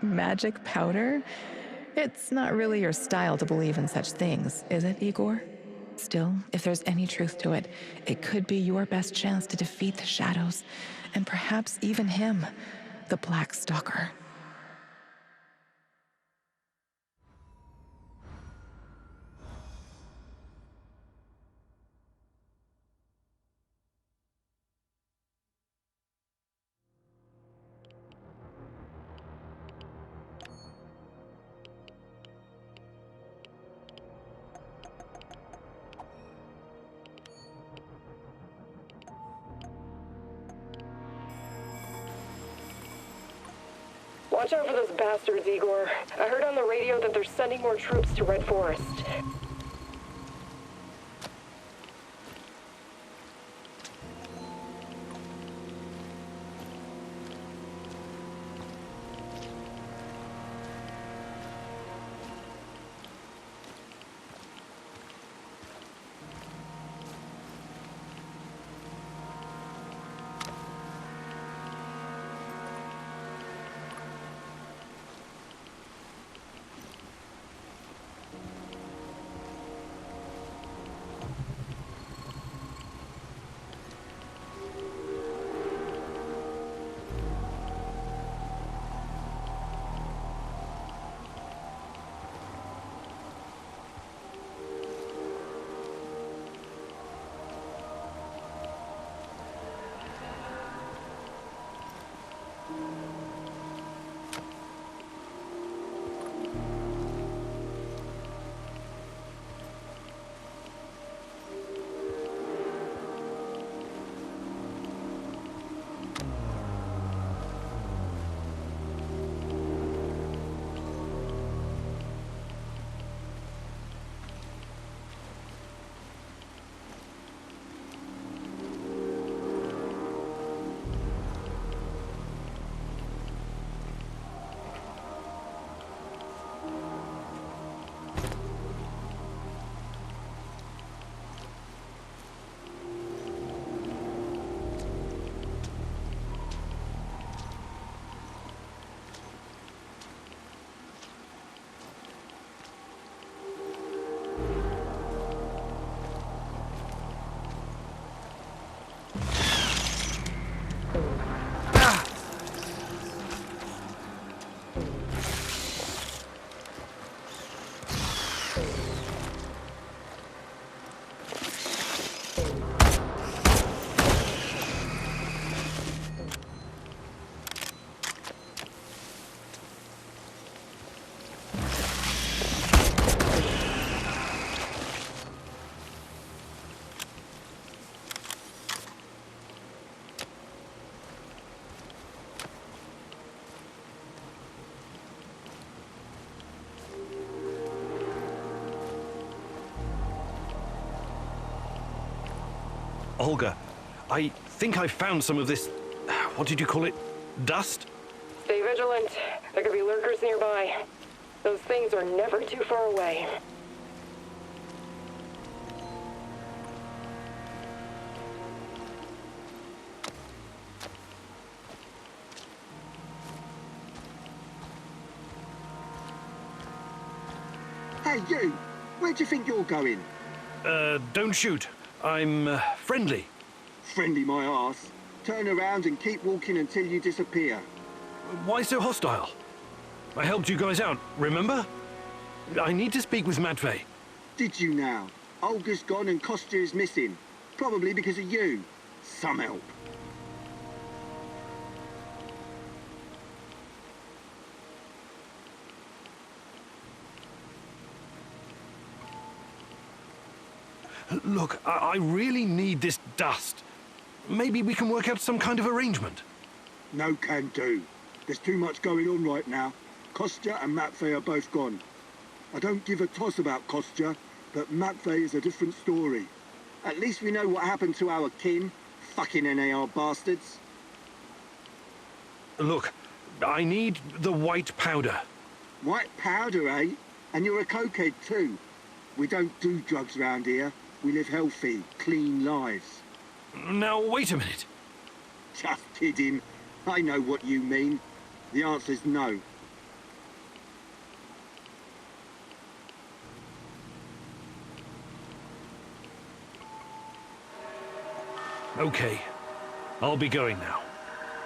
Magic powder? It's not really your style to believe in such things, is it, Igor? Still, if there's any truth to it, it could be your best chance to defeat the shadows, and perhaps even him, the Black Stalker. Watch out for those bastards, Igor. I heard on the radio that they're sending more troops to Red Forest. Olga, I think I found some of this, what did you call it, dust? Stay vigilant. There could be lurkers nearby. Those things are never too far away. Hey, you! Where do you think you're going? Don't shoot. I'm, friendly. Friendly my arse. Turn around and keep walking until you disappear. Why so hostile? I helped you guys out, remember? I need to speak with Matvey. Did you now? Olga's gone and Kostya is missing. Probably because of you. Some help. Look, I really need this dust. Maybe we can work out some kind of arrangement. No can do. There's too much going on right now. Kostya and Matvey are both gone. I don't give a toss about Kostya, but Matvey is a different story. At least we know what happened to our kin. Fucking NAR bastards. Look, I need the white powder. White powder, eh? And you're a cokehead too. We don't do drugs round here. We live healthy, clean lives. Now, wait a minute. Just kidding. I know what you mean. The answer's no. Okay, I'll be going now.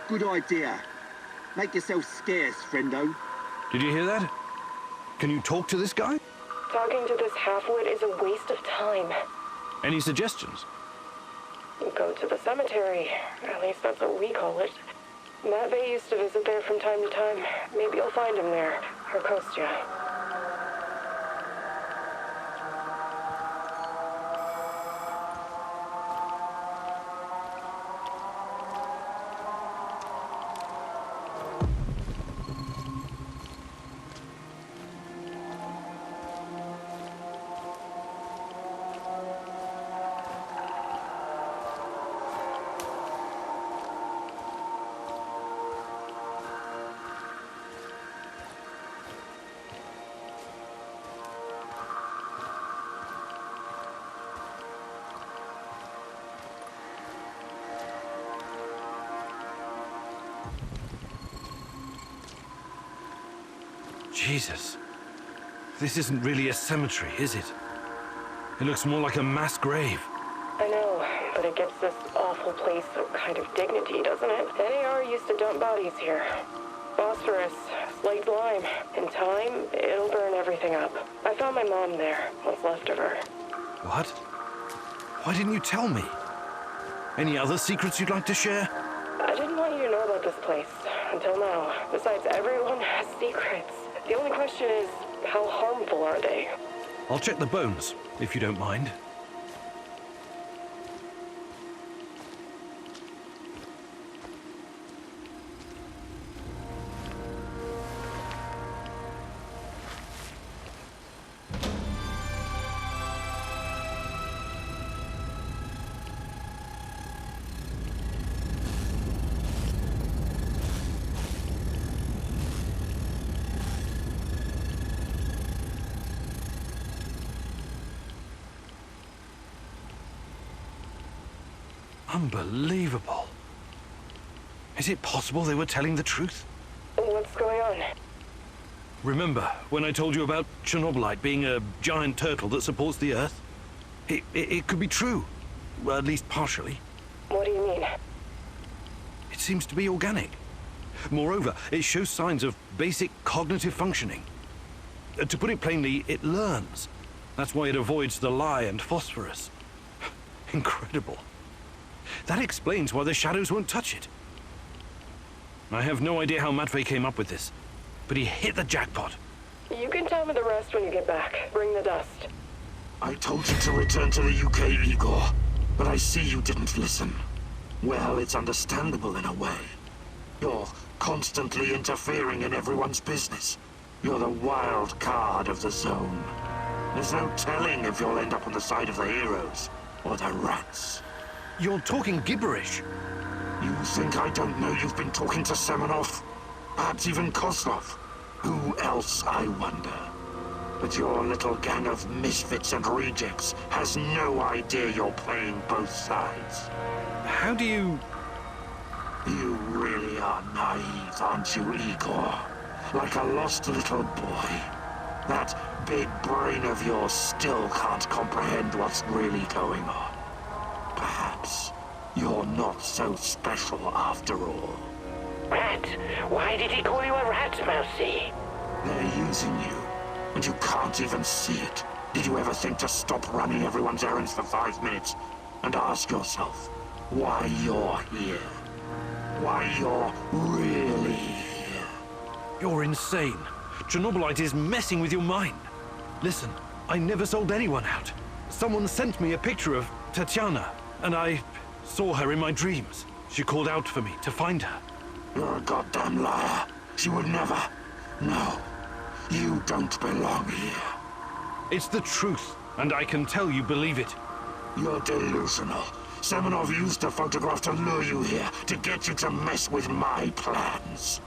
Good idea. Make yourself scarce, friendo. Did you hear that? Can you talk to this guy? Talking to this half-wit is a waste of time. Any suggestions? Go to the cemetery. At least that's what we call it. Matvey used to visit there from time to time. Maybe you'll find him there. Or Kostya. Jesus. This isn't really a cemetery, is it? It looks more like a mass grave. I know, but it gives this awful place a kind of dignity, doesn't it? NAR used to dump bodies here. Phosphorus, slaked lime. In time, it'll burn everything up. I found my mom there, what's left of her. What? Why didn't you tell me? Any other secrets you'd like to share? I didn't want you to know about this place until now. Besides, everyone has secrets. The only question is, how harmful are they? I'll check the bones, if you don't mind. Unbelievable. Is it possible they were telling the truth? What's going on? Remember when I told you about Chernobylite being a giant turtle that supports the Earth? It could be true. Well, at least partially. What do you mean? It seems to be organic. Moreover, it shows signs of basic cognitive functioning. To put it plainly, it learns. That's why it avoids the lye and phosphorus. Incredible. That explains why the shadows won't touch it. I have no idea how Matvey came up with this, but he hit the jackpot. You can tell me the rest when you get back. Bring the dust. I told you to return to the UK, Igor, but I see you didn't listen. Well, it's understandable in a way. You're constantly interfering in everyone's business. You're the wild card of the zone. There's no telling if you'll end up on the side of the heroes or the rats. You're talking gibberish. You think I don't know you've been talking to Semenov? Perhaps even Kozlov? Who else, I wonder? But your little gang of misfits and rejects has no idea you're playing both sides. How do you... You really are naive, aren't you, Igor? Like a lost little boy. That big brain of yours still can't comprehend what's really going on. Perhaps you're not so special after all. Rat? Why did he call you a rat, Mousy? They're using you, and you can't even see it. Did you ever think to stop running everyone's errands for 5 minutes and ask yourself why you're here? Why you're really here? You're insane. Chernobylite is messing with your mind. Listen, I never sold anyone out. Someone sent me a picture of Tatyana, and I saw her in my dreams. She called out for me to find her. You're a goddamn liar. She would never. No, you don't belong here. It's the truth, and I can tell you believe it. You're delusional. Semenov used a photograph to lure you here, to get you to mess with my plans.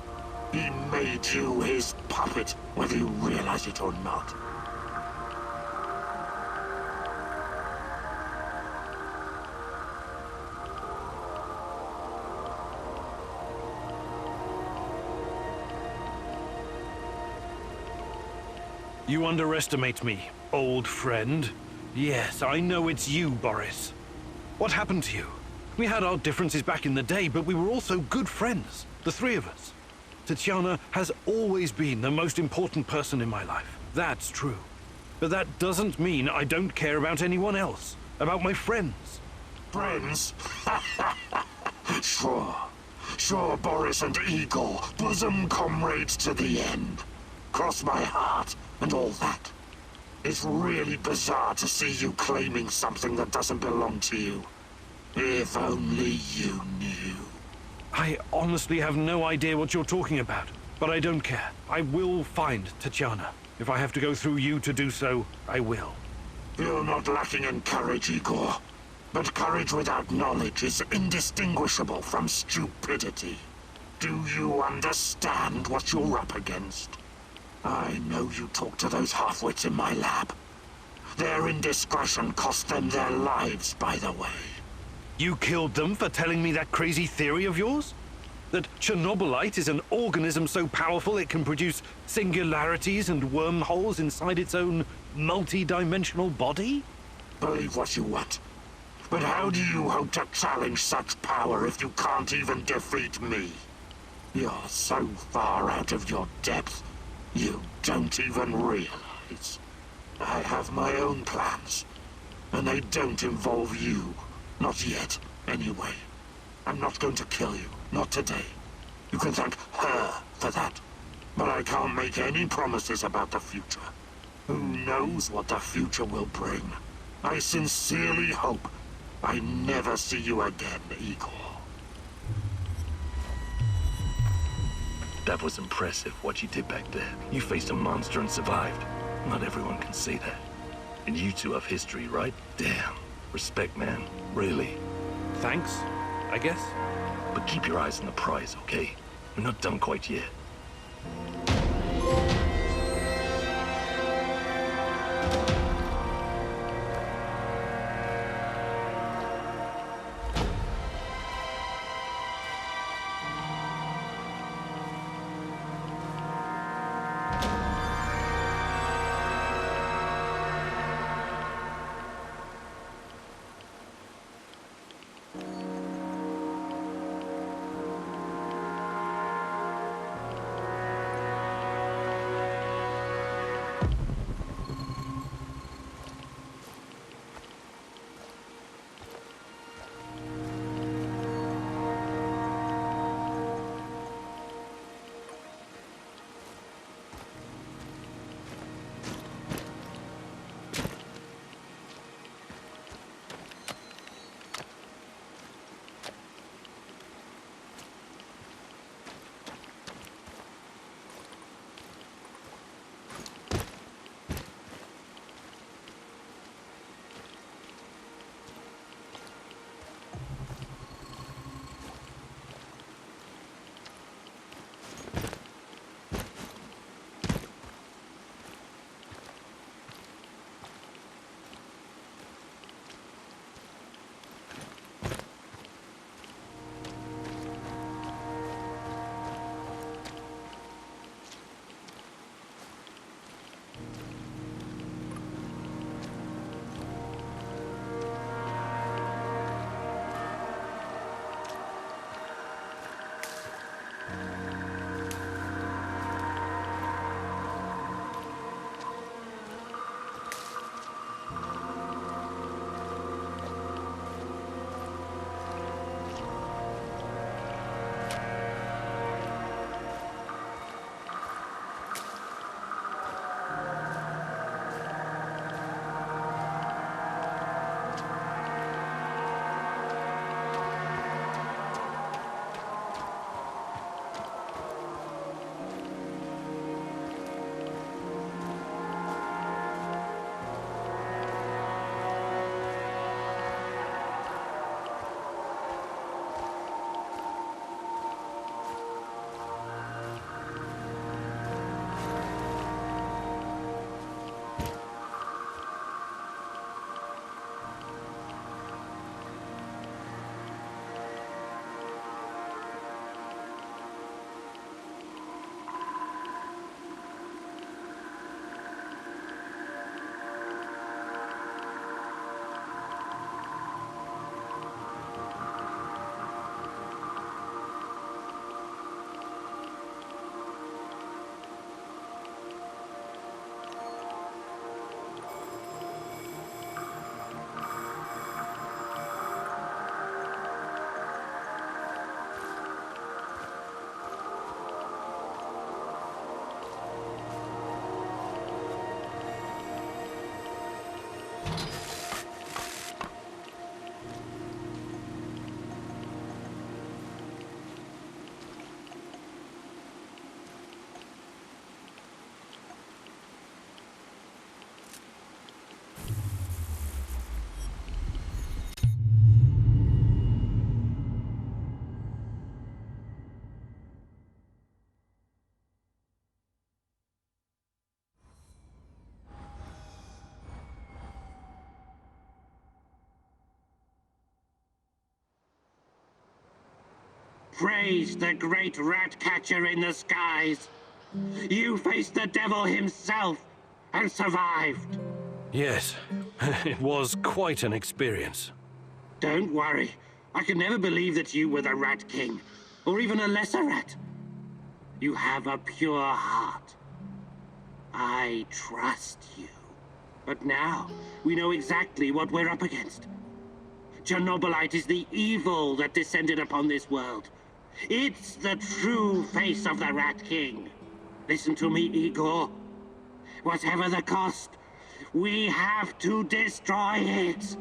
He made you his puppet, whether you realize it or not. You underestimate me, old friend. Yes, I know it's you, Boris. What happened to you? We had our differences back in the day, but we were also good friends, the three of us. Tatyana has always been the most important person in my life. That's true. But that doesn't mean I don't care about anyone else, about my friends. Friends? Sure. Sure, Boris and Igor, bosom comrades to the end. Cross my heart and all that. It's really bizarre to see you claiming something that doesn't belong to you. If only you knew. I honestly have no idea what you're talking about, but I don't care. I will find Tatyana. If I have to go through you to do so, I will. You're not lacking in courage, Igor. But courage without knowledge is indistinguishable from stupidity. Do you understand what you're up against? I know you talk to those half-wits in my lab. Their indiscretion cost them their lives, by the way. You killed them for telling me that crazy theory of yours? That Chernobylite is an organism so powerful it can produce singularities and wormholes inside its own multi-dimensional body? Believe what you want. But how do you hope to challenge such power if you can't even defeat me? You're so far out of your depth, you don't even realize. I have my own plans, and they don't involve you. Not yet, anyway. I'm not going to kill you, not today. You can thank her for that. But I can't make any promises about the future. Who knows what the future will bring? I sincerely hope I never see you again, Igor. That was impressive, what you did back there. You faced a monster and survived. Not everyone can say that. And you two have history, right? Damn. Respect, man. Really. Thanks, I guess. But keep your eyes on the prize, okay? We're not done quite yet. praised the great rat catcher in the skies. You faced the devil himself and survived. Yes, it was quite an experience. Don't worry. I could never believe that you were the Rat King, or even a lesser rat. You have a pure heart. I trust you. But now, we know exactly what we're up against. Chernobylite is the evil that descended upon this world. It's the true face of the Rat King. Listen to me, Igor. Whatever the cost, we have to destroy it.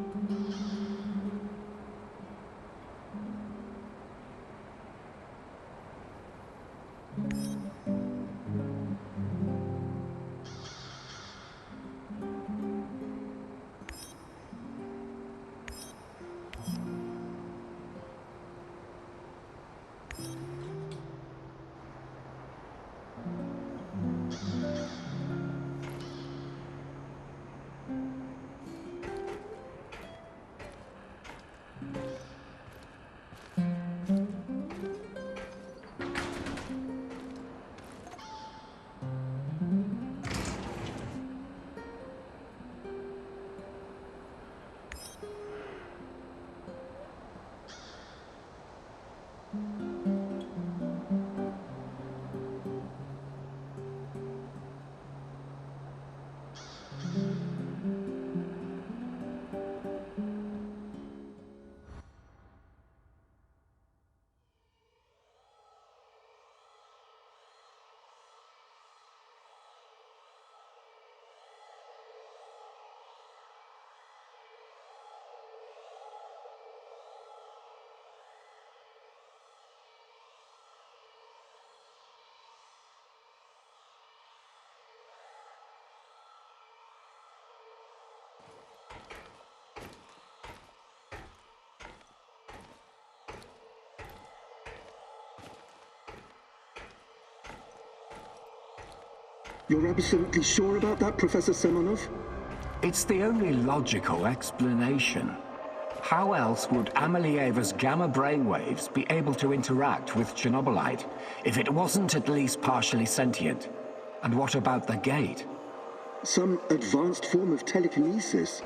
You're absolutely sure about that, Professor Semenov? It's the only logical explanation. How else would Amelieva's gamma brainwaves be able to interact with Chernobylite if it wasn't at least partially sentient? And what about the gate? Some advanced form of telekinesis.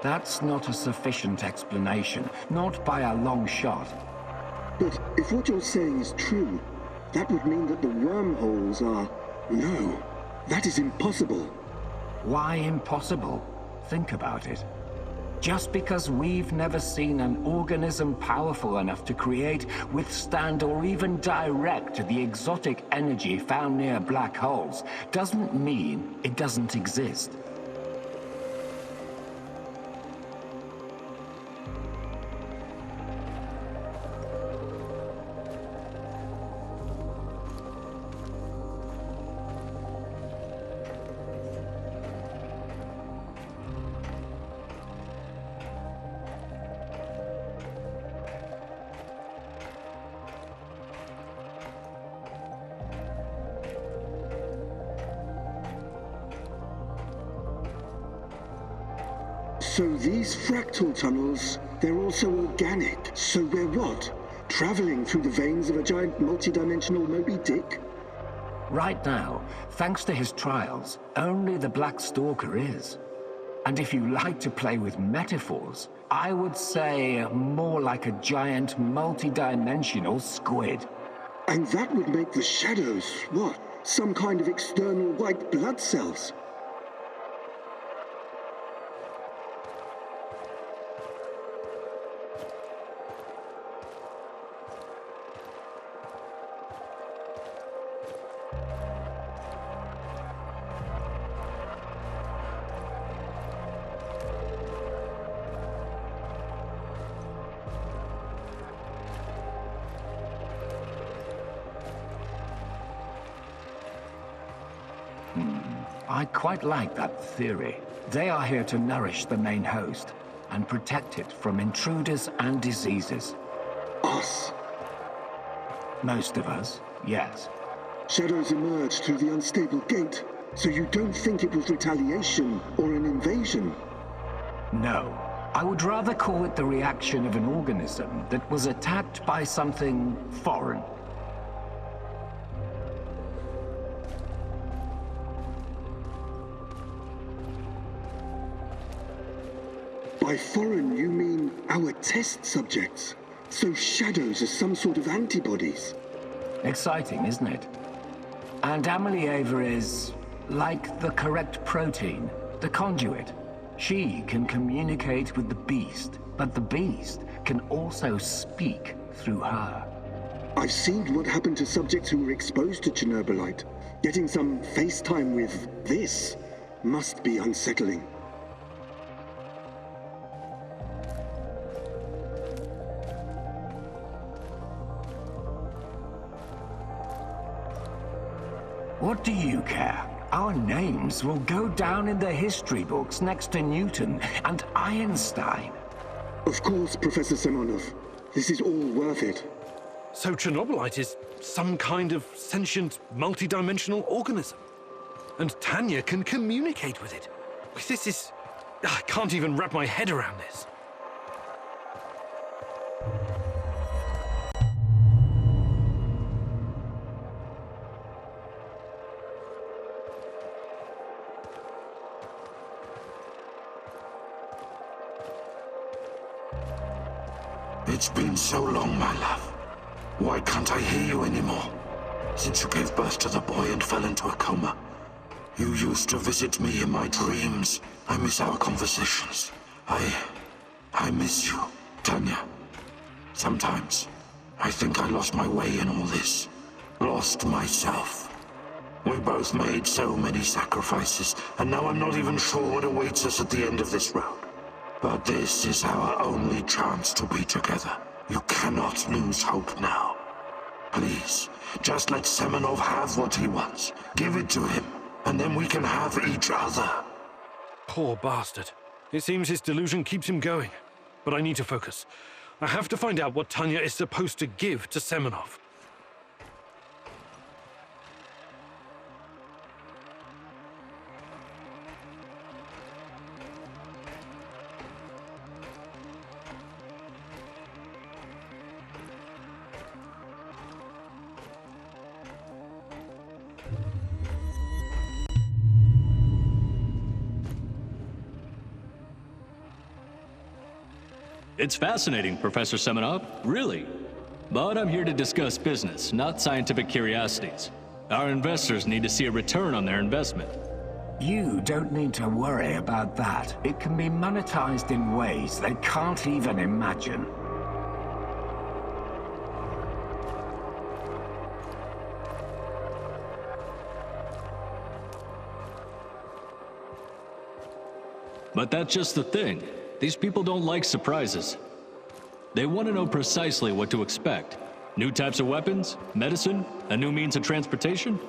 That's not a sufficient explanation, not by a long shot. But if what you're saying is true, that would mean that the wormholes are... No, that is impossible. Why impossible? Think about it. Just because we've never seen an organism powerful enough to create, withstand, or even direct the exotic energy found near black holes, doesn't mean it doesn't exist. So these fractal tunnels, they're also organic. So we're what? Traveling through the veins of a giant multi-dimensional Moby Dick? Right now, thanks to his trials, only the Black Stalker is. And if you like to play with metaphors, I would say more like a giant multi-dimensional squid. And that would make the shadows, what? Some kind of external white blood cells? I quite like that theory. They are here to nourish the main host and protect it from intruders and diseases. Us. Most of us, yes. Shadows emerged through the unstable gate, so you don't think it was retaliation or an invasion? No. I would rather call it the reaction of an organism that was attacked by something foreign. By foreign, you mean our test subjects? So shadows are some sort of antibodies? Exciting, isn't it? And Amelieva is like the correct protein, the conduit. She can communicate with the beast, but the beast can also speak through her. I've seen what happened to subjects who were exposed to Chernobylite. Getting some FaceTime with this must be unsettling. What do you care? Our names will go down in the history books next to Newton and Einstein. Of course, Professor Semonov. This is all worth it. So Chernobylite is some kind of sentient, multi-dimensional organism. And Tanya can communicate with it. This is... I can't even wrap my head around this. It's been so long, my love. Why can't I hear you anymore? Since you gave birth to the boy and fell into a coma. You used to visit me in my dreams. I miss our conversations. I miss you, Tanya. Sometimes, I think I lost my way in all this. Lost myself. We both made so many sacrifices, and now I'm not even sure what awaits us at the end of this road. But this is our only chance to be together. You cannot lose hope now. Please, just let Semonov have what he wants. Give it to him, and then we can have each other. Poor bastard. It seems his delusion keeps him going. But I need to focus. I have to find out what Tanya is supposed to give to Semonov. It's fascinating, Professor Semonov, really. But I'm here to discuss business, not scientific curiosities. Our investors need to see a return on their investment. You don't need to worry about that. It can be monetized in ways they can't even imagine. But that's just the thing. These people don't like surprises. They want to know precisely what to expect. New types of weapons, medicine, a new means of transportation?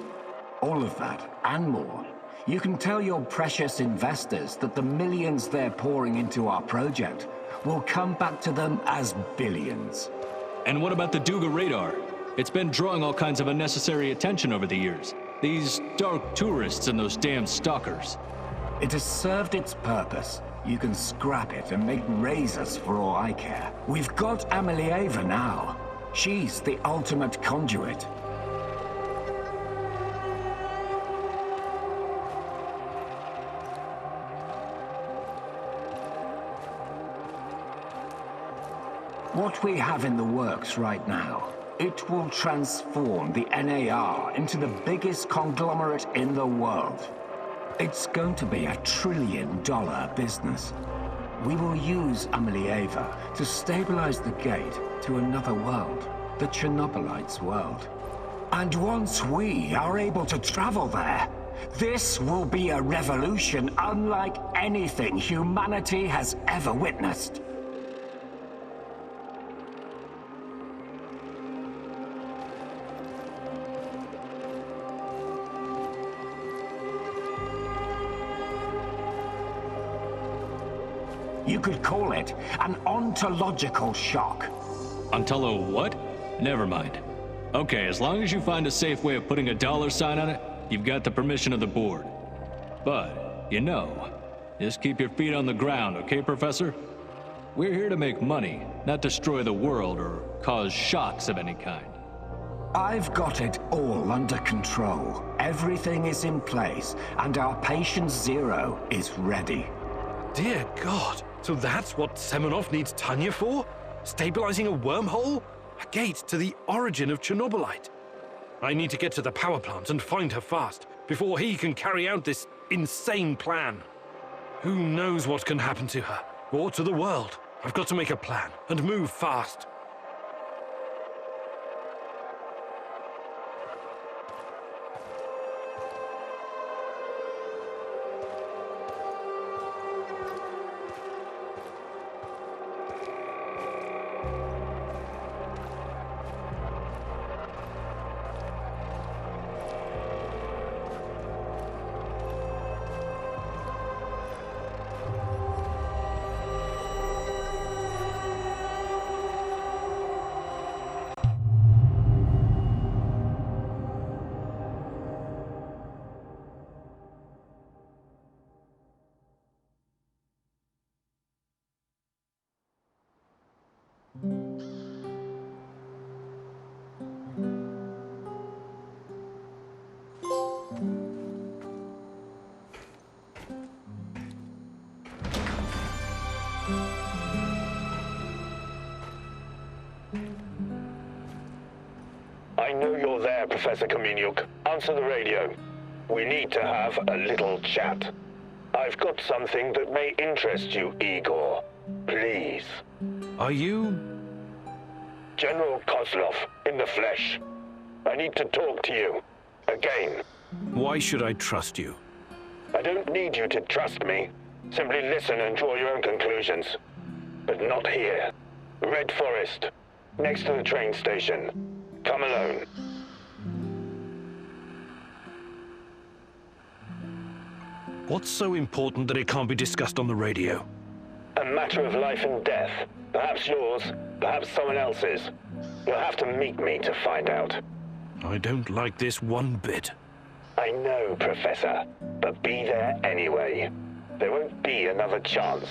All of that, and more. You can tell your precious investors that the millions they're pouring into our project will come back to them as billions. And what about the Duga radar? It's been drawing all kinds of unnecessary attention over the years. These dark tourists and those damn stalkers. It has served its purpose. You can scrap it and make razors for all I care. We've got Amelieva now. She's the ultimate conduit. What we have in the works right now, it will transform the NAR into the biggest conglomerate in the world. It's going to be $1 trillion business. We will use Amelieva to stabilize the gate to another world, the Chernobylite's world. And once we are able to travel there, this will be a revolution unlike anything humanity has ever witnessed. You could call it an ontological shock. Ontolo what? Never mind. Okay, as long as you find a safe way of putting a $sign on it, you've got the permission of the board. But, you know, just keep your feet on the ground, okay, Professor? We're here to make money, not destroy the world or cause shocks of any kind. I've got it all under control. Everything is in place, and our patient zero is ready. Dear God, so that's what Semenov needs Tanya for? Stabilizing a wormhole? A gate to the origin of Chernobylite. I need to get to the power plant and find her fast, before he can carry out this insane plan. Who knows what can happen to her, or to the world? I've got to make a plan, and move fast. I know you're there, Professor Khymynuk. Answer the radio. We need to have a little chat. I've got something that may interest you, Igor. Please. Are you... General Kozlov, in the flesh. I need to talk to you. Again. Why should I trust you? I don't need you to trust me. Simply listen and draw your own conclusions. But not here. Red Forest. Next to the train station. Come alone. What's so important that it can't be discussed on the radio? A matter of life and death. Perhaps yours, perhaps someone else's. You'll have to meet me to find out. I don't like this one bit. I know, Professor, but be there anyway. There won't be another chance.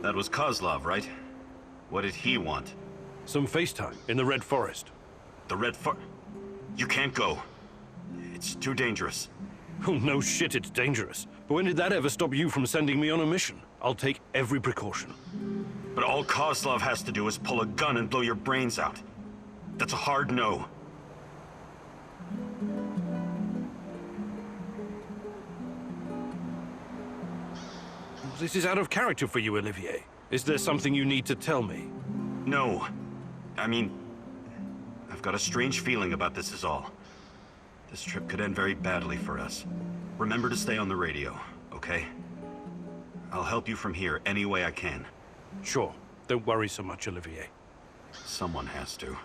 That was Kozlov, right? What did he want? Some FaceTime in the Red Forest. The Red Forest? You can't go. It's too dangerous. Oh, no shit, it's dangerous. But when did that ever stop you from sending me on a mission? I'll take every precaution. But all Kozlov has to do is pull a gun and blow your brains out. That's a hard no. This is out of character for you, Olivier. Is there something you need to tell me? No. I mean, I've got a strange feeling about this is all. This trip could end very badly for us. Remember to stay on the radio, okay? I'll help you from here any way I can. Sure. Don't worry so much, Olivier. Someone has to.